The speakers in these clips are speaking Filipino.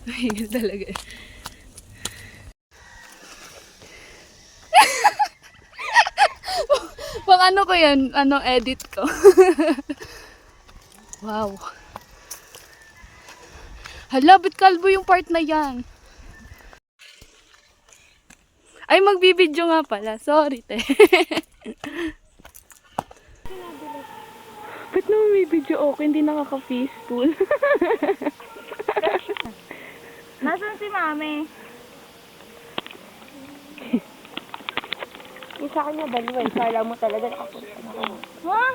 Mahigil talaga eh. Pang ano ko yan, ano edit ko. Wow. Hala, ba't kalbo yung part na yan? Ay, magbibideo nga pala. Sorry, te. Ba't naman may video okay? Hindi nakaka-peaceful. Nasaan si Mami? Yung sa kanya dalawa, kala mo talaga nakapunta na ako. Ha?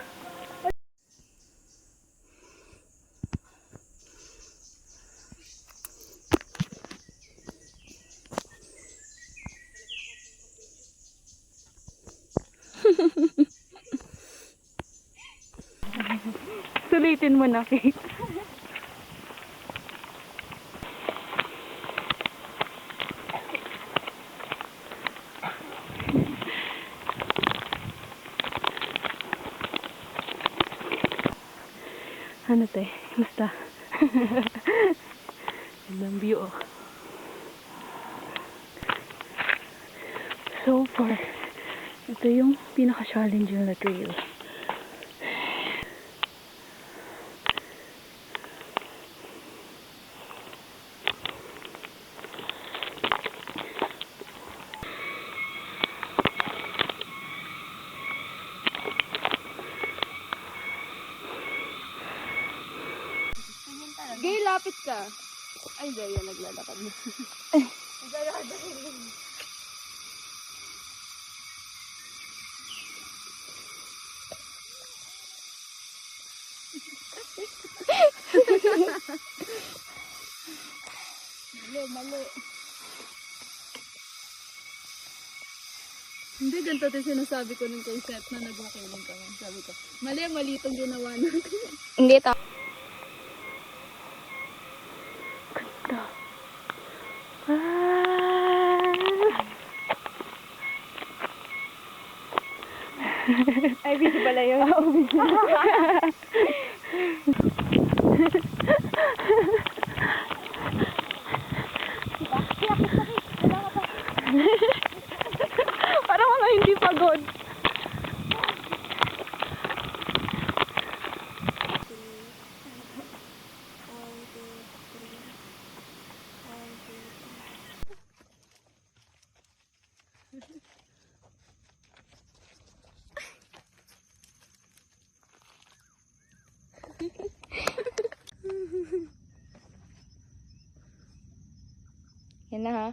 Sulitin mo na, Kate. Ano te? Basta. Ang view oh. So far, ito yung pinaka-challenging na trail. Gay, lapit ka. Ay, Gaya, naglalakad na. Naglalakad na rin. Mali. Hindi, ganito din sinasabi ko nung concept na nag-wakiling ka. Sabi ko, mali itong ginawa natin. Hindi, ta. Ganda. Ay, busy pala yun. Oo, busy. Parang mga hindi pagod. Yan na ha.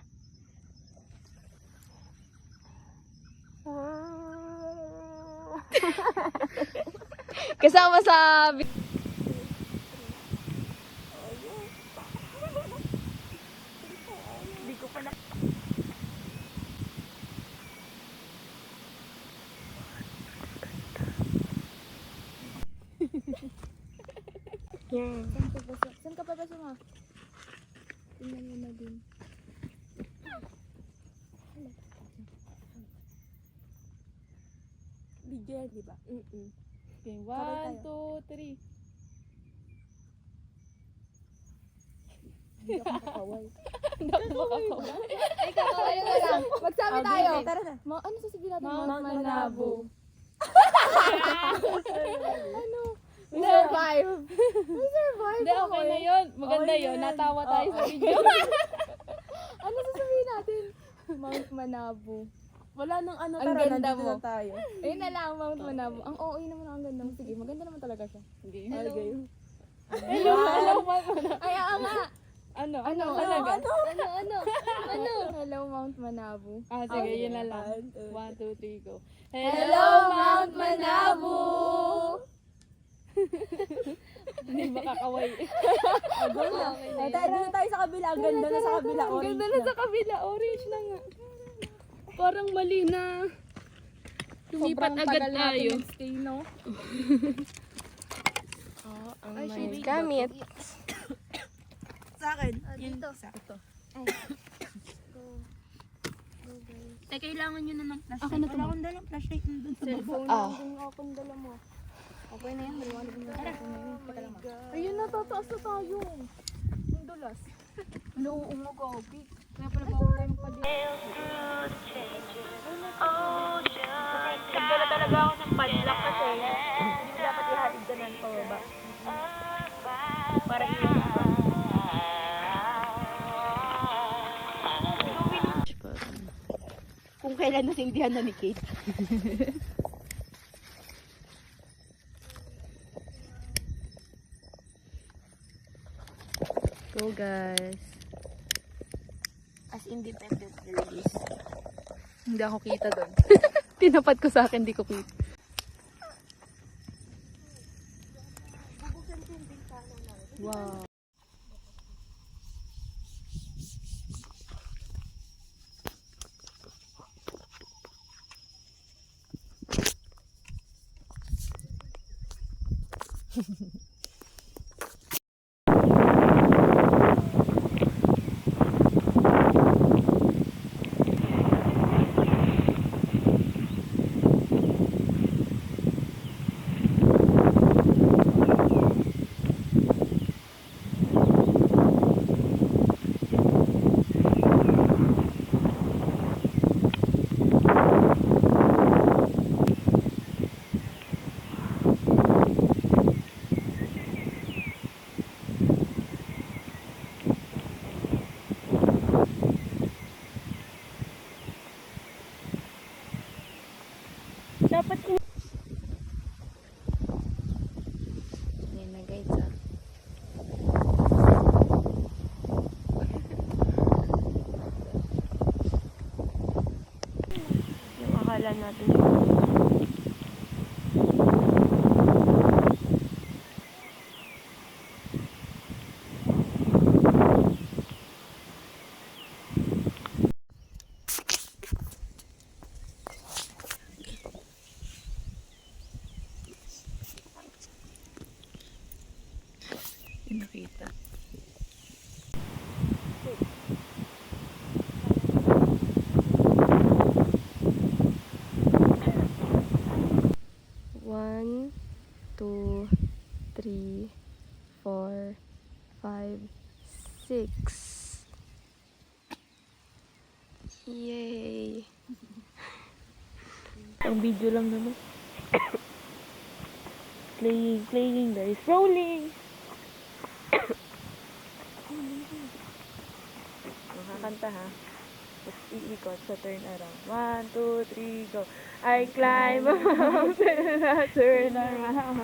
Kasama sa... Hindi ko pa na... Yan. Saan ka papasok nga? Tingnan mo na din. Video yan, di ba? Okay, 1, 2, 3. Hindi ako makakaway. Hindi ako makakaway. Ay, kakaway na lang. Magsabi tayo. Tara na. Ano sasabihin natin? Mount Manabo. Ano? We survive. Hindi, okay na yun. Maganda Okay na yun. yan. Natawa tayo sa video. Ano sasabihin natin? Mount Manabo. Wala nang ano, Ang tara, ganda nandito mo. na tayo. Ayun na lang, Mount Manabo. Ang OA naman ang ganda mo. Sige, maganda naman talaga siya. Sige. Hello. Hello, hello, Mount. Ay, nga. Ano? Ano? Talaga? Ano? Hello, Mount Manabo. Ah, sige, Okay. yun na lang. 1, 1, 2, 3, go. Hello, Mount Manabo! Hindi makakaway. Go na. Doon na tayo sa kabila. Ang ganda na sa kabila. Ang Orange ganda na sa kabila. Orange na nga. Parang mali na. Lumipat agad tayo. Stay, no? Ang Ay, mga shit. gamit. Sa akin. Dito. Ito. Kailangan nyo na ng flashlight. Ako na to. Wala akong dalang flashlight nandun sa baba. Cellphone Ah. lang din akong dala mo. Okay na yan, maliwanag mo na. Tara. Ayun na, tataas na tayo. Ang dulas. Nauungo ko, Obi. Kaya pala bawal tayo magpadala. Nagdala talaga ako ng padlock kasi hindi mo dapat ihatid ka ng pababa. Para iwan ka. Kung kailan nasindihan na ni Kate. Go guys. As independent release. Hindi ako kita doon. Tinapat ko sa akin, hindi ko kita. Wow. Dapat Yan na guys ah. yung akala natin. Nakita. One, two, three, four, five, six. Yay! Ang video lang naman. playing, guys. Rolling! Makakanta ha. Tapos iikot sa turn around. 1, 2, 3, go. I climb a mountain, I turn around.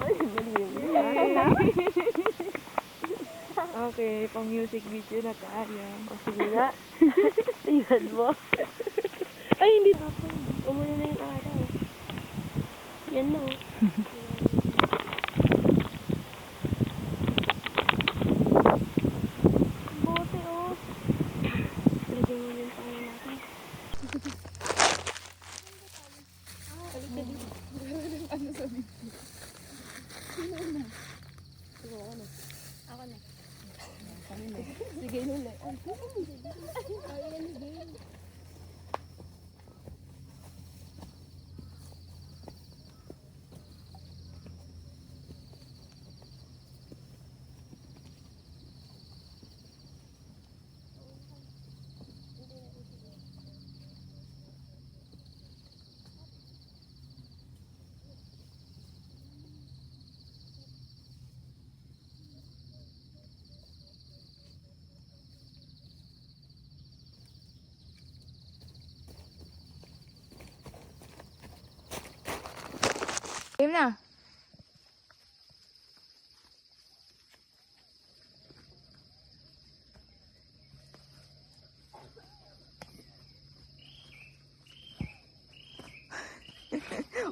Ay, mali yun. Okay, pang music video na tayo. O, sige nga. Tingnan mo. Ay, hindi. Umuna na yung araw. Yan na. Bote, oh. Lagyan mo yung pangalan natin. Ano sa video? Sino na? Sige, ako na. Ako na. Sige, nula. Ay, yan, game. Game na.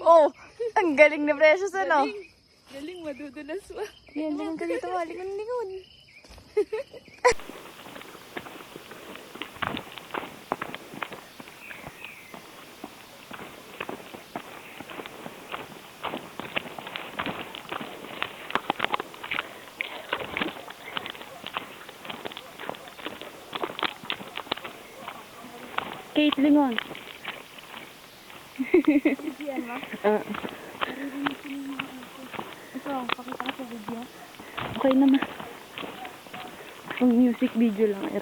Oh, ang galing na Precious ano? Galing, madudulas pa. Yan, lingon ka dito, lingon. Kate, lingon. Yan ba? Ito, pakita ko sa video. Okay naman. Pang music video lang ito.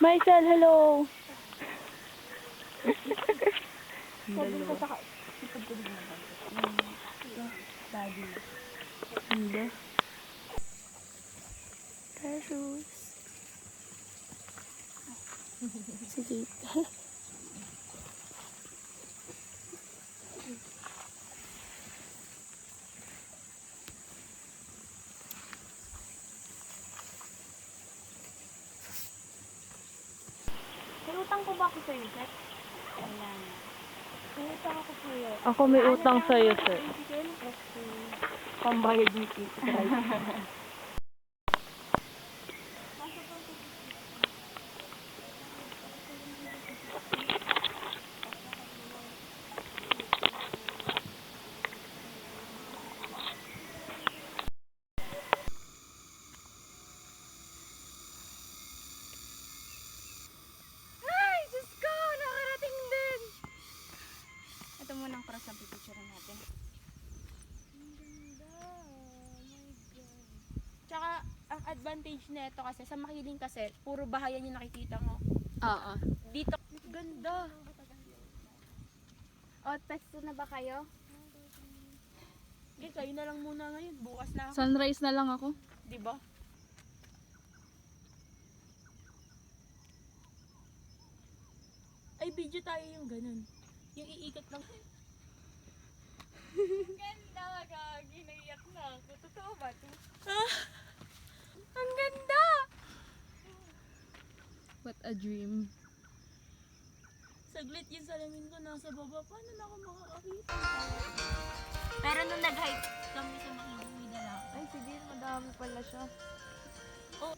Maisel, hello! Hindi. Precious. Sige. Utang ko ba ako sa'yo, Seth? Wala na. Utang ako sa'yo. Ako may utang sa'yo, sir. Pambayad ni Tito. Ay, Diyos ko! Nakarating din! Ito muna ang para sa pipicture natin. Ang ganda! Oh my God. Tsaka, ang advantage nito kasi, sa Makiling kasi, puro bahayan yung nakikita mo. Oo. Dito, ganda! O, testo na ba kayo? Okay, kayo na lang muna ngayon. Bukas na ako. Sunrise na lang ako. Diba? Ay, video tayo yung ganun. Yung iikot lang. Ganda, gagi. Naiyak na ako. Totoo ba ito? Ang ganda! What a dream. Saglit yung salamin ko nasa baba. Paano na ako makakakita? Pero nung nag-hike kami sa Makiling, may dala ako. Ay, sige, madami pala siya. Oh.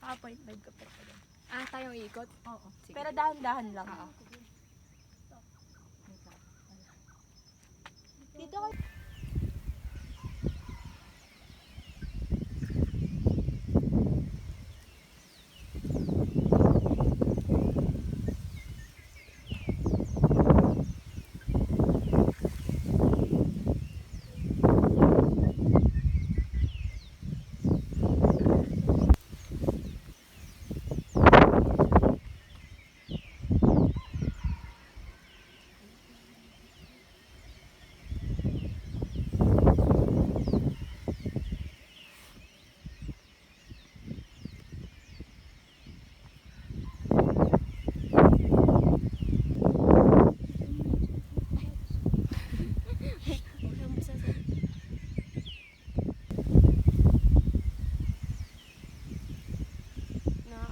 Naka-point 5 ka pa pala. Ah, tayong ikot? Oo. Pero dahan-dahan lang. Oo. Dito ko.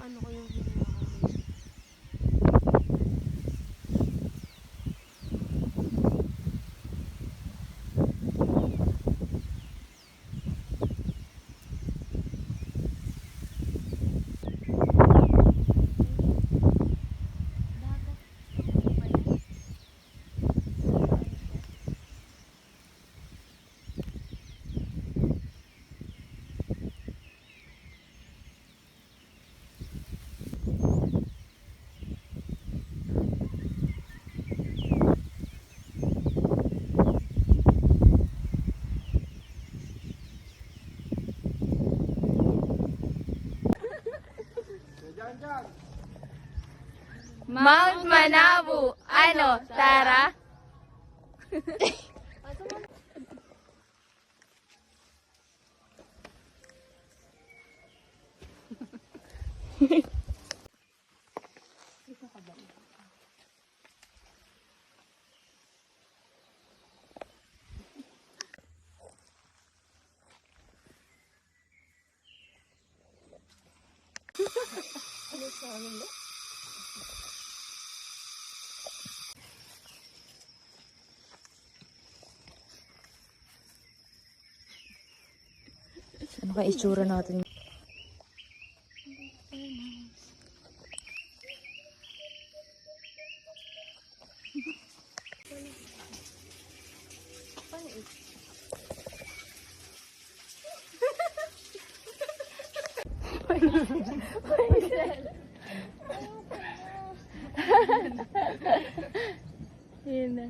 Ano ko yung ginawa ko. Mount Manabu. Ano? Tara? Ano ka itsura natin? Yun na.